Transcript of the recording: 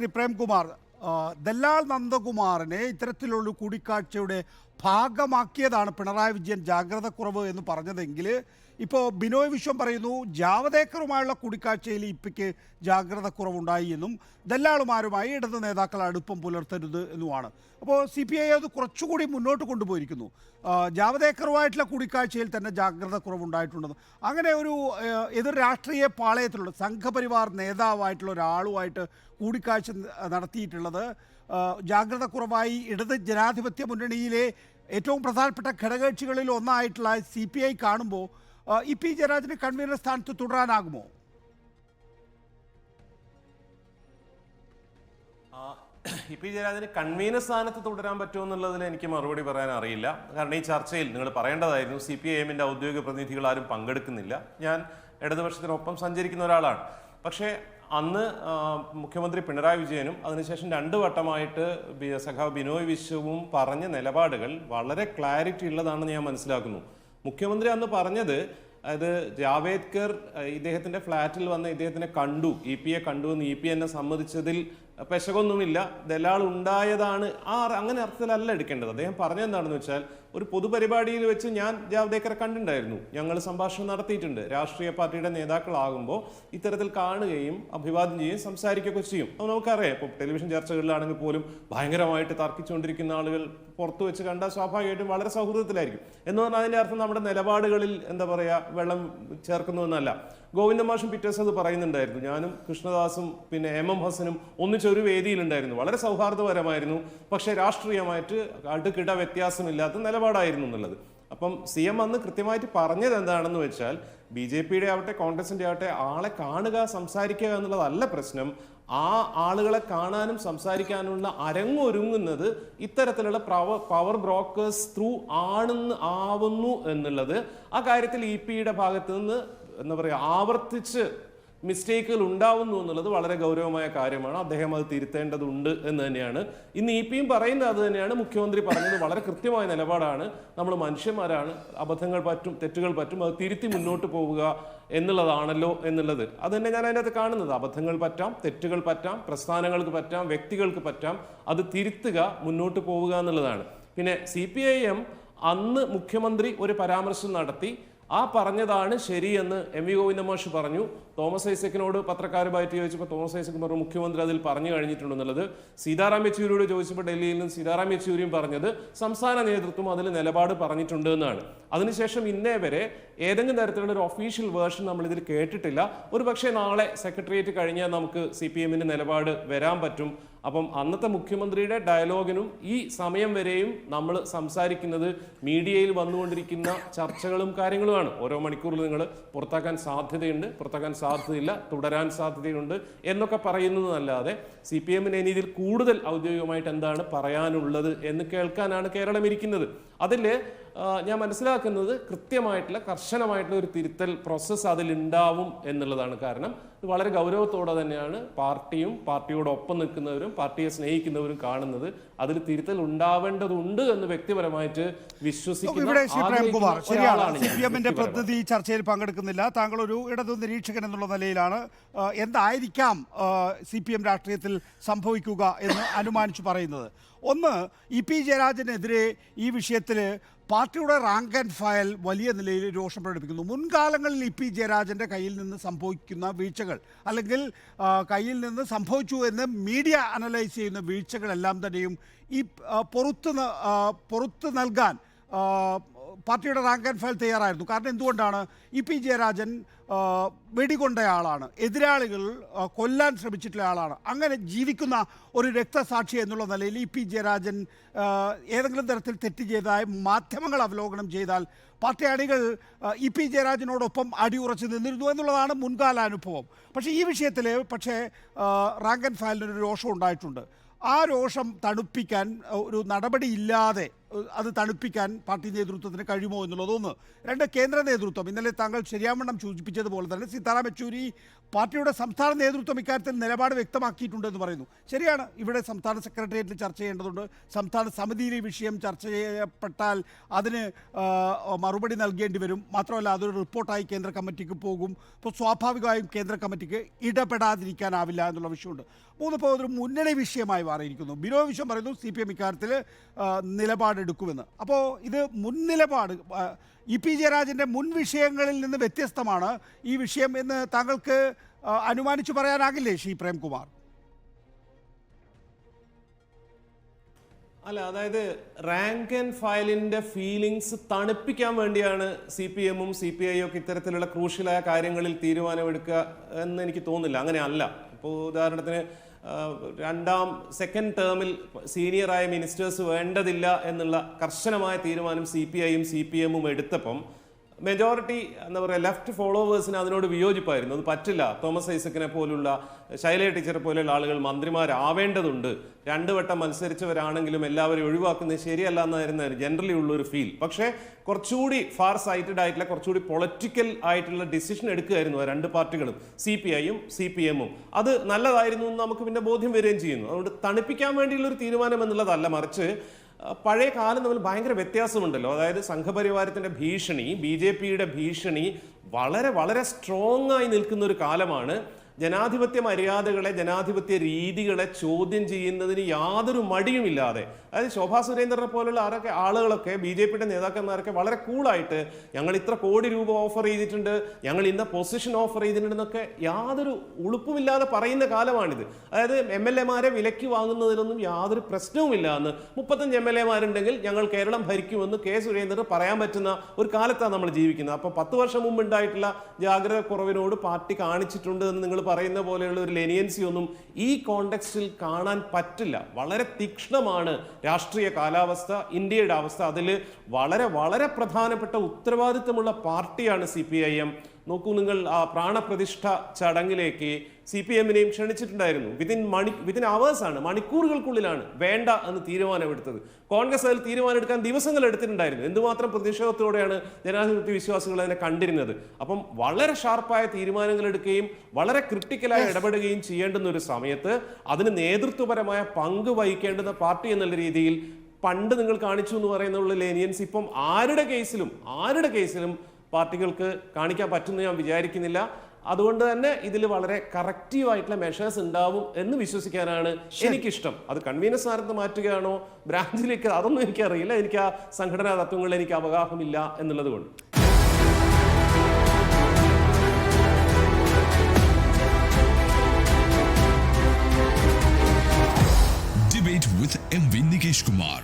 ശ്രീ പ്രേംകുമാർ, ദല്ലാൽ നന്ദകുമാറിനെ ഇത്തരത്തിലുള്ള കൂടിക്കാഴ്ചയുടെ ഭാഗമാക്കിയതാണ് പിണറായി വിജയൻ ജാഗ്രത കുറവ് എന്ന് പറഞ്ഞതെങ്കിൽ ഇപ്പോൾ ബിനോയ് വിശ്വം പറയുന്നു ജാവദേക്കറുമായുള്ള കൂടിക്കാഴ്ചയിൽ ഇപ്പിക്ക് ജാഗ്രത കുറവുണ്ടായി എന്നും ദല്ലാളുമാരുമായി ഇടത് നേതാക്കൾ അടുപ്പം പുലർത്തരുത് എന്നുമാണ്. അപ്പോൾ CPI അത് കുറച്ചുകൂടി മുന്നോട്ട് കൊണ്ടുപോയിരിക്കുന്നു. ജാവദേക്കറുമായിട്ടുള്ള കൂടിക്കാഴ്ചയിൽ തന്നെ ജാഗ്രത കുറവുണ്ടായിട്ടുണ്ടെന്ന്. അങ്ങനെ ഒരു എതിർ രാഷ്ട്രീയ പാളയത്തിലുള്ള സംഘപരിവാർ നേതാവായിട്ടുള്ള ഒരാളുമായിട്ട് കൂടിക്കാഴ്ച നടത്തിയിട്ടുള്ളത് ജാഗ്രത കുറവായി ഇടത് ജനാധിപത്യ മുന്നണിയിലെ ഏറ്റവും പ്രധാനപ്പെട്ട ഘടകകക്ഷികളിൽ ഒന്നായിട്ടുള്ള CPI കാണുമ്പോൾ EP ജയരാജന് കൺവീനർ സ്ഥാനത്ത് തുടരാനാകുമോ? EP ജയരാജന് കൺവീനർ സ്ഥാനത്ത് തുടരാൻ പറ്റുമോ എന്നുള്ളതിൽ എനിക്ക് മറുപടി പറയാൻ അറിയില്ല. കാരണം ഈ ചർച്ചയിൽ നിങ്ങൾ പറയേണ്ടതായിരുന്നു. CPIM-ന്റെ ഔദ്യോഗിക പ്രതിനിധികൾ ആരും പങ്കെടുക്കുന്നില്ല. ഞാൻ ഇടതുപക്ഷത്തിനൊപ്പം സഞ്ചരിക്കുന്ന ഒരാളാണ്. പക്ഷേ അന്ന് മുഖ്യമന്ത്രി പിണറായി വിജയനും അതിനുശേഷം 2 വട്ടമായിട്ട് സഖാവ് ബിനോയ് വിശ്വവും പറഞ്ഞ നിലപാടുകൾ വളരെ ക്ലാരിറ്റി ഉള്ളതാണെന്ന് ഞാൻ മനസ്സിലാക്കുന്നു. മുഖ്യമന്ത്രി അന്ന് പറഞ്ഞത് അത് ജാവേദ്കർ ഇദ്ദേഹത്തിന്റെ ഫ്ലാറ്റിൽ വന്ന് ഇദ്ദേഹത്തിനെ കണ്ടു, EP-യെ കണ്ടു എന്ന് EP എന്നെ സമ്മതിച്ചതിൽ പെശകൊന്നുമില്ല, ദലാൾ ഉണ്ടായതാണ്. അങ്ങനെ അർത്ഥത്തിലല്ല എടുക്കേണ്ടത്. അദ്ദേഹം പറഞ്ഞെന്താണെന്ന് വെച്ചാൽ ഒരു പൊതുപരിപാടിയിൽ വെച്ച് ഞാൻ ജാവ്ദേക്കറെ കണ്ടിട്ടുണ്ടായിരുന്നു, ഞങ്ങൾ സംഭാഷണം നടത്തിയിട്ടുണ്ട്. രാഷ്ട്രീയ പാർട്ടിയുടെ നേതാക്കളാകുമ്പോൾ ഇത്തരത്തിൽ കാണുകയും അഭിവാദ്യം ചെയ്യുകയും സംസാരിക്കുകയൊക്കെ ചെയ്യും. അപ്പോൾ നമുക്കറിയാം, ഇപ്പോൾ ടെലിവിഷൻ ചർച്ചകളിലാണെങ്കിൽ പോലും ഭയങ്കരമായിട്ട് തർക്കിച്ചുകൊണ്ടിരിക്കുന്ന ആളുകൾ പുറത്തു വെച്ച് കണ്ടാൽ സ്വാഭാവികമായിട്ടും വളരെ സൗഹൃദത്തിലായിരിക്കും. എന്ന് പറഞ്ഞാൽ അതിൻ്റെ അർത്ഥം നമ്മുടെ നിലപാടുകളിൽ എന്താ പറയുക വെള്ളം ചേർക്കുന്നു എന്നല്ല. ഗോവിന്ദ മാഷും പിറ്റേഴ്സ് അത് പറയുന്നുണ്ടായിരുന്നു. ഞാനും കൃഷ്ണദാസും പിന്നെ MM ഹസനും ഒന്നിച്ചൊരു വേദിയിലുണ്ടായിരുന്നു. വളരെ സൗഹാർദ്ദപരമായിരുന്നു. പക്ഷേ രാഷ്ട്രീയമായിട്ട് അടുക്കിട വ്യത്യാസമില്ലാത്ത നിലപാടായിരുന്നു എന്നുള്ളത്. അപ്പം CM അന്ന് കൃത്യമായിട്ട് പറഞ്ഞത് എന്താണെന്ന് വെച്ചാൽ BJP-യുടെ ആവട്ടെ കോൺഗ്രസിന്റെ ആവട്ടെ ആളെ കാണുക, സംസാരിക്കുക എന്നുള്ളതല്ല പ്രശ്നം. ആ ആളുകളെ കാണാനും സംസാരിക്കാനുള്ള അരങ്ങൊരുങ്ങുന്നത് ഇത്തരത്തിലുള്ള പവർ ബ്രോക്കേഴ്സ് ത്രൂ ആവുന്നു എന്നുള്ളത് ആ കാര്യത്തിൽ EP-യുടെ ഭാഗത്ത് നിന്ന് എന്താ പറയുക ആവർത്തിച്ച് മിസ്റ്റേക്കുകൾ ഉണ്ടാവുന്നു എന്നുള്ളത് വളരെ ഗൗരവമായ കാര്യമാണ്. അദ്ദേഹം അത് തിരുത്തേണ്ടതുണ്ട് എന്ന് തന്നെയാണ് ഇന്ന് EP-യും പറയുന്നത്. അത് തന്നെയാണ് മുഖ്യമന്ത്രി പറഞ്ഞത്. വളരെ കൃത്യമായ നിലപാടാണ്. നമ്മൾ മനുഷ്യന്മാരാണ്, അബദ്ധങ്ങൾ പറ്റും, തെറ്റുകൾ പറ്റും, അത് തിരുത്തി മുന്നോട്ട് പോവുക എന്നുള്ളതാണല്ലോ എന്നുള്ളത്. അത് തന്നെ ഞാൻ അതിനകത്ത് കാണുന്നത്. അബദ്ധങ്ങൾ പറ്റാം, തെറ്റുകൾ പറ്റാം, പ്രസ്ഥാനങ്ങൾക്ക് പറ്റാം, വ്യക്തികൾക്ക് പറ്റാം, അത് തിരുത്തുക, മുന്നോട്ട് പോവുക എന്നുള്ളതാണ്. പിന്നെ CPIM അന്ന് മുഖ്യമന്ത്രി ഒരു പരാമർശം നടത്തി. ആ പറഞ്ഞതാണ് ശരിയെന്ന് MV ഗോവിന്ദ മാഷ് പറഞ്ഞു. തോമസ് ഐസക്കിനോട് പത്രക്കാരുമായിട്ട് ചോദിച്ചപ്പോൾ തോമസ് ഐസക് പറഞ്ഞു മുഖ്യമന്ത്രി അതിൽ പറഞ്ഞു കഴിഞ്ഞിട്ടുണ്ടെന്നുള്ളത്. സീതാറാം യെച്ചൂരിയോട് ചോദിച്ചപ്പോൾ ഡൽഹിയിൽ നിന്ന് സീതാറാം യെച്ചൂരിയും പറഞ്ഞത് സംസ്ഥാന നേതൃത്വം അതിൽ നിലപാട് പറഞ്ഞിട്ടുണ്ട് എന്നാണ്. അതിനുശേഷം ഇന്നേ വരെ ഏതെങ്കിലും തരത്തിലുള്ള ഒരു ഒഫീഷ്യൽ വേർഷൻ നമ്മൾ ഇതിൽ കേട്ടിട്ടില്ല. ഒരു പക്ഷേ നാളെ സെക്രട്ടേറിയറ്റ് കഴിഞ്ഞാൽ നമുക്ക് CPM-ന്റെ നിലപാട് വരാൻ പറ്റും. അപ്പം അന്നത്തെ മുഖ്യമന്ത്രിയുടെ ഡയലോഗിനും ഈ സമയം വരെയും നമ്മൾ സംസാരിക്കുന്നത് മീഡിയയിൽ വന്നുകൊണ്ടിരിക്കുന്ന ചർച്ചകളും കാര്യങ്ങളുമാണ്. ഓരോ മണിക്കൂറിൽ നിങ്ങൾ പുറത്താക്കാൻ സാധ്യതയുണ്ട്, പുറത്താക്കാൻ സാധ്യതയില്ല, തുടരാൻ സാധ്യതയുണ്ട് എന്നൊക്കെ പറയുന്നതല്ലാതെ CPM-ന് ഇനി ഇതിൽ കൂടുതൽ ഔദ്യോഗികമായിട്ട് എന്താണ് പറയാനുള്ളത് എന്ന് കേൾക്കാനാണ് കേരളം ഇരിക്കുന്നത്. അതിൽ ഞാൻ മനസ്സിലാക്കുന്നത് കൃത്യമായിട്ടുള്ള കർശനമായിട്ടുള്ള ഒരു തിരുത്തൽ പ്രോസസ്സ് അതിലുണ്ടാവും എന്നുള്ളതാണ്. കാരണം ഇത് വളരെ ഗൗരവത്തോടെ തന്നെയാണ് പാർട്ടിയും പാർട്ടിയോടൊപ്പം നിൽക്കുന്നവരും പാർട്ടിയെ സ്നേഹിക്കുന്നവരും കാണുന്നത്. അതിൽ തിരുത്തൽ ഉണ്ടാവേണ്ടതുണ്ട് എന്ന് വ്യക്തിപരമായിട്ട് വിശ്വസിക്കുന്ന CPM-ന്റെ പ്രതിനിധി ചർച്ചയിൽ പങ്കെടുക്കുന്നില്ല. താങ്കൾ ഒരു ഇടതു നിരീക്ഷകൻ എന്നുള്ള നിലയിലാണ് എന്തായിരിക്കാം CPM രാഷ്ട്രീയത്തിൽ സംഭവിക്കുക എന്ന് അനുമാനിച്ചു പറയുന്നത്. ഒന്ന്, EP ജയരാജനെതിരെ ഈ വിഷയത്തിൽ പാർട്ടിയുടെ റാങ്ക് ആൻഡ് ഫയൽ വലിയ നിലയിൽ രോഷം പ്രകടിപ്പിക്കുന്നു. മുൻകാലങ്ങളിൽ EP ജയരാജൻ്റെ കയ്യിൽ നിന്ന് സംഭവിക്കുന്ന വീഴ്ചകൾ അല്ലെങ്കിൽ കയ്യിൽ നിന്ന് സംഭവിച്ചു എന്ന് മീഡിയ അനലൈസ് ചെയ്യുന്ന വീഴ്ചകളെല്ലാം തന്നെയും ഈ പുറത്ത് നൽകാൻ പാർട്ടിയുടെ റാങ്ക് ആൻഡ് ഫയൽ തയ്യാറായിരുന്നു. കാരണം എന്തുകൊണ്ടാണ്? EP ജയരാജൻ വെടികൊണ്ടയാളാണ്, എതിരാളികൾ കൊല്ലാൻ ശ്രമിച്ചിട്ടുള്ള ആളാണ്. അങ്ങനെ ജീവിക്കുന്ന ഒരു രക്തസാക്ഷി എന്നുള്ള നിലയിൽ EP ജയരാജൻ ഏതെങ്കിലും തരത്തിൽ തെറ്റ് ചെയ്തതായി മാധ്യമങ്ങൾ അവലോകനം ചെയ്താൽ പാർട്ടി അണികൾ EP ജയരാജനോടൊപ്പം അടിയുറച്ച് നിന്നിരുന്നു എന്നുള്ളതാണ് മുൻകാല അനുഭവം. പക്ഷേ ഈ വിഷയത്തിൽ റാങ്ക് ആൻഡ് ഫയലിനൊരു രോഷം ഉണ്ടായിട്ടുണ്ട്. ആ രോഷം തണുപ്പിക്കാൻ ഒരു നടപടിയില്ലാതെ അത് തണുപ്പിക്കാൻ പാർട്ടി നേതൃത്വത്തിന് കഴിയുമോ എന്നുള്ളതൊന്ന്. രണ്ട്, കേന്ദ്ര നേതൃത്വം ഇന്നലെ താങ്കൾ ശരിയാവണ്ണം സൂചിപ്പിച്ചതുപോലെ തന്നെ സീതാറാം യെച്ചൂരി പാർട്ടിയുടെ സംസ്ഥാന നേതൃത്വം ഇക്കാര്യത്തിൽ നിലപാട് വ്യക്തമാക്കിയിട്ടുണ്ടെന്ന് പറയുന്നു. ശരിയാണ്, ഇവിടെ സംസ്ഥാന സെക്രട്ടേറിയറ്റിൽ ചർച്ച ചെയ്യേണ്ടതുണ്ട്. സംസ്ഥാന സമിതിയിൽ ഈ വിഷയം ചർച്ച ചെയ്യപ്പെട്ടാൽ അതിന് മറുപടി നൽകേണ്ടി വരും. മാത്രമല്ല, അതൊരു റിപ്പോർട്ടായി കേന്ദ്ര കമ്മിറ്റിക്ക് പോകും. ഇപ്പോൾ സ്വാഭാവികമായും കേന്ദ്ര കമ്മിറ്റിക്ക് ഇടപെടാതിരിക്കാനാവില്ല എന്നുള്ള വിഷയമുണ്ട്. മൂന്നിപ്പോൾ അതൊരു മുന്നണി വിഷയമായി മാറിയിരിക്കുന്നു. ബിനോയ് വിശ്വം പറയുന്നു CPM ഇക്കാര്യത്തിൽ നിലപാടെടുക്കുമെന്ന്. അപ്പോൾ ഇത് മുൻ നിലപാട് EP ജയരാജൻ്റെ മുൻ വിഷയങ്ങളിൽ നിന്ന് വ്യത്യസ്തമാണ് ഈ വിഷയം എന്ന് താങ്കൾക്ക് അനുമാനിച്ചു പറയാനാകില്ലേ ശ്രീ പ്രേംകുമാർ? അല്ല, അതായത് റാങ്ക് ആൻഡ് ഫയലിന്റെ ഫീലിങ്സ് തണുപ്പിക്കാൻ വേണ്ടിയാണ് CPM-ഉം CPI ഒക്കെ ഇത്തരത്തിലുള്ള ക്രൂഷ്യലായ കാര്യങ്ങളിൽ തീരുമാനമെടുക്കുക എന്ന് എനിക്ക് തോന്നുന്നില്ല. അങ്ങനെ അല്ല. ഇപ്പോൾ ഉദാഹരണത്തിന് സെക്കൻഡ് ടേമിൽ സീനിയറായ മിനിസ്റ്റേഴ്സ് വേണ്ടതില്ല എന്നുള്ള കർശനമായ തീരുമാനം CPI-യും CPM-ഉം എടുത്തപ്പം മെജോറിറ്റി എന്താ പറയുക ലെഫ്റ്റ് ഫോളോവേഴ്സിന് അതിനോട് വിയോജിപ്പായിരുന്നു. അത് പറ്റില്ല, തോമസ് ഐസക്കിനെ പോലുള്ള, ശൈലജ ടീച്ചറെ പോലെയുള്ള ആളുകൾ മന്ത്രിമാരാവേണ്ടതുണ്ട്, 2 വട്ടം മത്സരിച്ചവരാണെങ്കിലും എല്ലാവരും ഒഴിവാക്കുന്നത് ശരിയല്ല എന്നായിരുന്നു ജനറലി ഉള്ളൊരു ഫീൽ. പക്ഷേ കുറച്ചുകൂടി ഫാർ സൈറ്റഡ് ആയിട്ടുള്ള, കുറച്ചുകൂടി പൊളിറ്റിക്കൽ ആയിട്ടുള്ള ഡിസിഷൻ എടുക്കുകയായിരുന്നു 2 പാർട്ടികളും, CPI-യും CPM-ഉം. അത് നല്ലതായിരുന്നു എന്ന് നമുക്ക് പിന്നെ ബോധ്യം വരികയും ചെയ്യുന്നു. അതുകൊണ്ട് തണുപ്പിക്കാൻ വേണ്ടിയുള്ളൊരു തീരുമാനം എന്നുള്ളതല്ല, മറിച്ച് പഴയ കാലം തമ്മിൽ ഭയങ്കര വ്യത്യാസമുണ്ടല്ലോ. അതായത് സംഘപരിവാരത്തിന്റെ ഭീഷണി, BJP-യുടെ ഭീഷണി വളരെ വളരെ സ്ട്രോങ് ആയി നിൽക്കുന്ന ഒരു കാലമാണ്. ജനാധിപത്യ മര്യാദകളെ, ജനാധിപത്യ രീതികളെ ചോദ്യം ചെയ്യുന്നതിന് യാതൊരു മടിയുമില്ലാതെ, അതായത് ശോഭാ സുരേന്ദ്രനെ പോലുള്ള ആളുകളൊക്കെ, BJP-യുടെ നേതാക്കന്മാരൊക്കെ വളരെ കൂളായിട്ട് ഞങ്ങൾ ഇത്ര കോടി രൂപ ഓഫർ ചെയ്തിട്ടുണ്ട്, ഞങ്ങൾ ഇന്ന പൊസിഷൻ ഓഫർ ചെയ്തിട്ടുണ്ടെന്നൊക്കെ യാതൊരു ഉളുപ്പുമില്ലാതെ പറയുന്ന കാലമാണിത്. അതായത് MLA-മാരെ വിലയ്ക്ക് വാങ്ങുന്നതിനൊന്നും യാതൊരു പ്രശ്നവുമില്ല എന്ന്, 35 MLA-മാരുണ്ടെങ്കിൽ ഞങ്ങൾ കേരളം ഭരിക്കുമെന്ന് K. സുരേന്ദ്രൻ പറയാൻ പറ്റുന്ന ഒരു കാലത്താണ് നമ്മൾ ജീവിക്കുന്നത്. അപ്പോൾ 10 വർഷം മുമ്പ് ഉണ്ടായിട്ടുള്ള ജാഗ്രത കുറവിനോട് പാർട്ടി കാണിച്ചിട്ടുണ്ട് എന്ന് നിങ്ങൾ പറയുന്ന പോലെയുള്ള ഒരു ലെനിയൻസി ഒന്നും ഈ കോണ്ടെക്സ്റ്റിൽ കാണാൻ പറ്റില്ല. വളരെ തീക്ഷ്ണമാണ് രാഷ്ട്രീയ കാലാവസ്ഥ, ഇന്ത്യയുടെ അവസ്ഥ. അതിൽ വളരെ വളരെ പ്രധാനപ്പെട്ട ഉത്തരവാദിത്തമുള്ള പാർട്ടിയാണ് CPIM. നോക്കൂ, നിങ്ങൾ ആ പ്രാണപ്രതിഷ്ഠ ചടങ്ങിലേക്ക് CPM-നെയും ക്ഷണിച്ചിട്ടുണ്ടായിരുന്നു. വിതിൻ അവേഴ്സാണ്, മണിക്കൂറുകൾക്കുള്ളിലാണ് വേണ്ട എന്ന് തീരുമാനമെടുത്തത്. കോൺഗ്രസ് അതിൽ തീരുമാനമെടുക്കാൻ ദിവസങ്ങൾ എടുത്തിട്ടുണ്ടായിരുന്നു. എന്തുമാത്രം പ്രതിഷേധത്തോടെയാണ് ജനാധിപത്യ വിശ്വാസികൾ അതിനെ കണ്ടിരുന്നത്. അപ്പം വളരെ ഷാർപ്പായ തീരുമാനങ്ങൾ എടുക്കുകയും വളരെ ക്രിട്ടിക്കലായി ഇടപെടുകയും ചെയ്യേണ്ടുന്ന ഒരു സമയത്ത് അതിന് നേതൃത്വപരമായ പങ്ക് വഹിക്കേണ്ടുന്ന പാർട്ടി എന്നുള്ള രീതിയിൽ പണ്ട് നിങ്ങൾ കാണിച്ചു എന്ന് പറയുന്നുള്ള ലേനിയൻസ് ഇപ്പം ആരുടെ കേസിലും പാർട്ടികൾക്ക് കാണിക്കാൻ പറ്റുമെന്ന് ഞാൻ വിചാരിക്കുന്നില്ല. അതുകൊണ്ട് തന്നെ ഇതിൽ വളരെ കറക്റ്റീവായിട്ടുള്ള മെഷേഴ്സ് ഉണ്ടാവും എന്ന് വിശ്വസിക്കാനാണ് എനിക്കിഷ്ടം. അത് കൺവീനർ സ്ഥാനത്ത് മാറ്റുകയാണോ, ബ്രാഞ്ചിലേക്ക്, അതൊന്നും എനിക്കറിയില്ല. എനിക്ക് ആ സംഘടനാ തത്വങ്ങളിൽ എനിക്ക് അവഗാഹമില്ല എന്നുള്ളത് കൊണ്ട്. Debate with MV Nikesh Kumar.